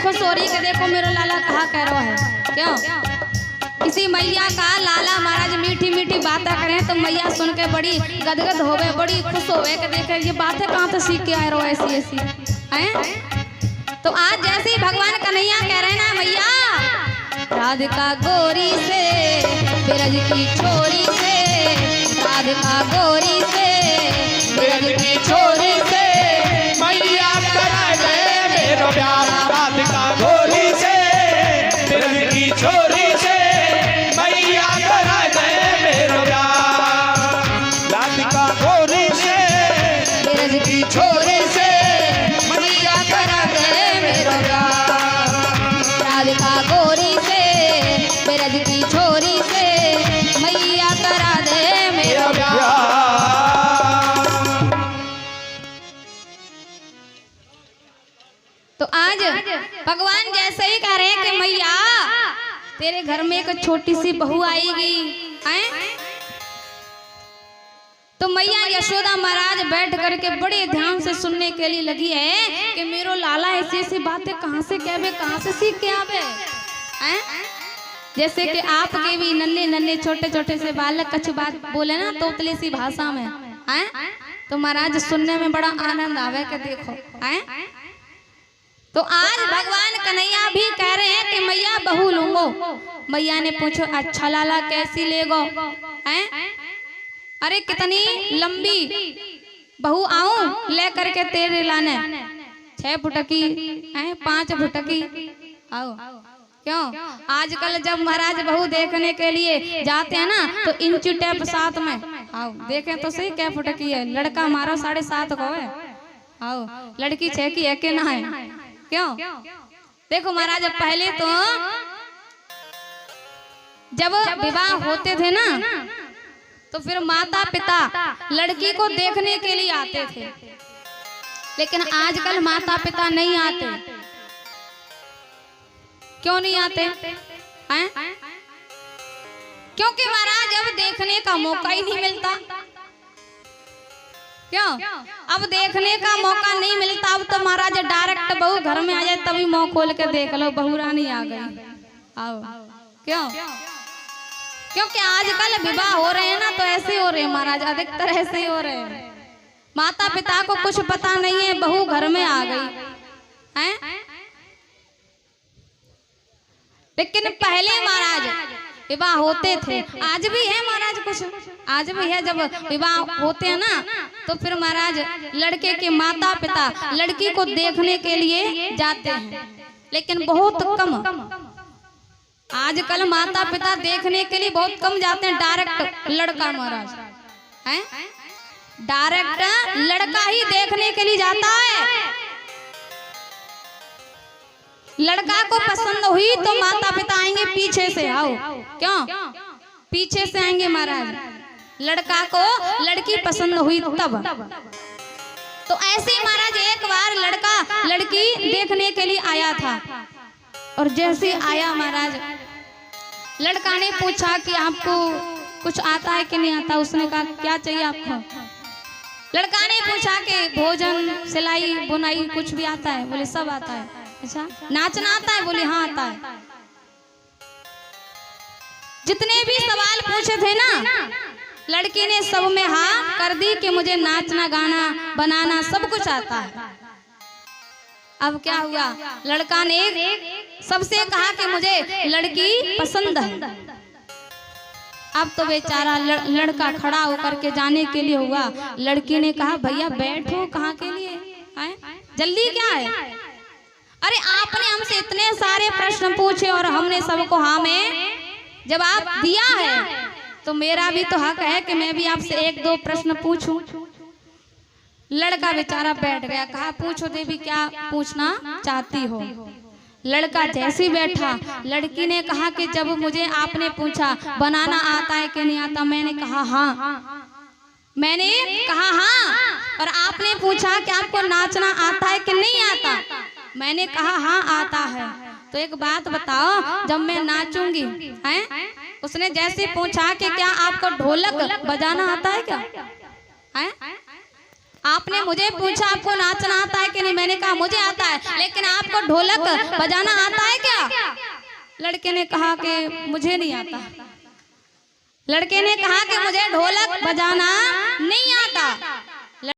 खुश हो रही कि देखो मेरा लाला कहा कह रहा है। क्यों? इसी मैया का लाला महाराज मीठी मीठी बातें करें तो मैया सुन के बड़ी गदगद होवे, बड़ी खुश होवे कि देखे ये बातें कहाँ से सीख के आए रहो ऐसी ऐसी हैं। तो आज जैसे ही भगवान कन्हैया कह रहे हैं ना मैया राधिका गोरी से बिरज की छोरी से, राधिका गोरी से बिरज की छोरी से मैया करा दे मेरो प्यार, राधिका गोरी से बिरज की छोरी से मैया करा दे मेरो प्यार, राधिका गोरी से बिरज की छोरी से मैया करा दे मेरो प्यार, राधिका गोरी से बिरज की छोरी से मैया करा दे मेरो प्यार। तो आज भगवान जैसे ही कह रहे हैं कि मैया तेरे घर में एक छोटी सी बहू आएगी हैं। तो मैया यशोदा महाराज बैठ करके बड़े ध्यान से सुनने के लिए लगी है कि मेरो लाला ऐसी ऐसी बातें कहाँ से कहवे, कहाँ से सीख के आवे हैं। जैसे कि आपके भी नन्हे नन्हे छोटे छोटे से बालक कुछ बात बोले ना तोतले सी भाषा में हैं, तो महाराज सुनने में बड़ा आनंद आवे कि देखो हैं। तो आज भगवान कन्हैया भी कह रहे हैं कि मैया बहू लूंगो। मैया ने पूछो अच्छा लाला कैसी लेगो हैं? अरे कितनी लंबी बहू आऊं ले करके तेरे लाने, 6 फुट की हैं, 5 फुट की आओ। क्यों? आजकल जब महाराज बहू देखने के लिए जाते हैं ना तो इंची टेप साथ में आओ देखें तो सही क्या फुट की है। लड़का हमारा 7.5 को है, आओ लड़की 6 की है कि ना है। क्यों? देखो महाराज पहले तो जब विवाह होते थे ना तो फिर माता पिता लड़की को देखने के लिए आते थे, लेकिन आजकल माता पिता नहीं आते। क्यों नहीं आते हैं? क्योंकि महाराज अब देखने का मौका ही नहीं मिलता। क्यों? अब देखने का मौका नहीं मिलता। अब तो महाराज डायरेक्ट बहू घर में आ जाए तभी मुंह खोल के देख लो बहू रानी आ गई आओ। क्यों? क्योंकि आजकल विवाह हो रहे हैं ना तो ऐसे हो रहे हैं महाराज, अधिकतर ऐसे ही हो रहे हैं। माता पिता को कुछ पता नहीं है बहू घर में आ गई हैं। लेकिन पहले महाराज विवाह होते थे, आज भी है महाराज, कुछ आज भी है। जब विवाह होते हैं ना तो फिर महाराज लड़के के माता पिता लड़की को देखने के लिए जाते हैं, लेकिन बहुत कम। आजकल माता पिता देखने के लिए बहुत कम जाते हैं। डायरेक्ट लड़का महाराज हैं, डायरेक्ट लड़का ही देखने के लिए जाता है। लड़का को पसंद हुई तो माता पिता आएंगे पीछे से आओ। क्यों? पीछे से आएंगे महाराज। लड़का को लड़की पसंद हुई तब। तो ऐसे ही महाराज एक बार लड़का लड़की देखने के लिए आया था, और जैसे आया महाराज लड़का ने पूछा कि आपको कुछ आता है कि नहीं आता। उसने कहा क्या चाहिए आपको? लड़का ने पूछा कि भोजन सिलाई बुनाई कुछ भी आता है? बोले सब आता है। अच्छा नाचना आता है? बोले हाँ आता है। जितने भी सवाल पूछे थे ना लड़की ने सब में हाँ कर दी कि मुझे नाचना गाना बनाना सब कुछ आता है। अब क्या हुआ, लड़का ने सबसे कहा कि मुझे लड़की पसंद है। अब तो बेचारा लड़का खड़ा होकर के जाने के लिए हुआ। लड़की ने कहा भैया बैठो, कहाँ के लिए आए, जल्दी क्या है? अरे आपने हमसे इतने सारे प्रश्न पूछे और हमने सबको हाँ में जवाब दिया है, तो मेरा भी तो हक है कि मैं भी आपसे 1-2 प्रश्न पूछूं। लड़का बेचारा बैठ गया। कहा पूछो देवी क्या पूछना चाहती हो। लड़का जैसे बैठा लड़की ने कहा कि जब मुझे आपने पूछा बनाना आता है कि नहीं आता, मैंने कहा हाँ। मैंने कहा हाँ, और आपने पूछा कि आपको नाचना आता है कि नहीं आता, मैंने कहा हाँ आता है। तो एक बात बताओ जब मैं नाचूंगी हैं? उसने जैसे पूछा कि क्या आपको ढोलक बजाना आता है क्या हैं? आपने मुझे पूछा आपको नाचना आता है कि नहीं, मैंने कहा मुझे आता है, लेकिन आपको ढोलक बजाना आता है क्या? लड़के ने कहा कि मुझे नहीं आता। लड़के ने कहा कि मुझे ढोलक बजाना नहीं आता।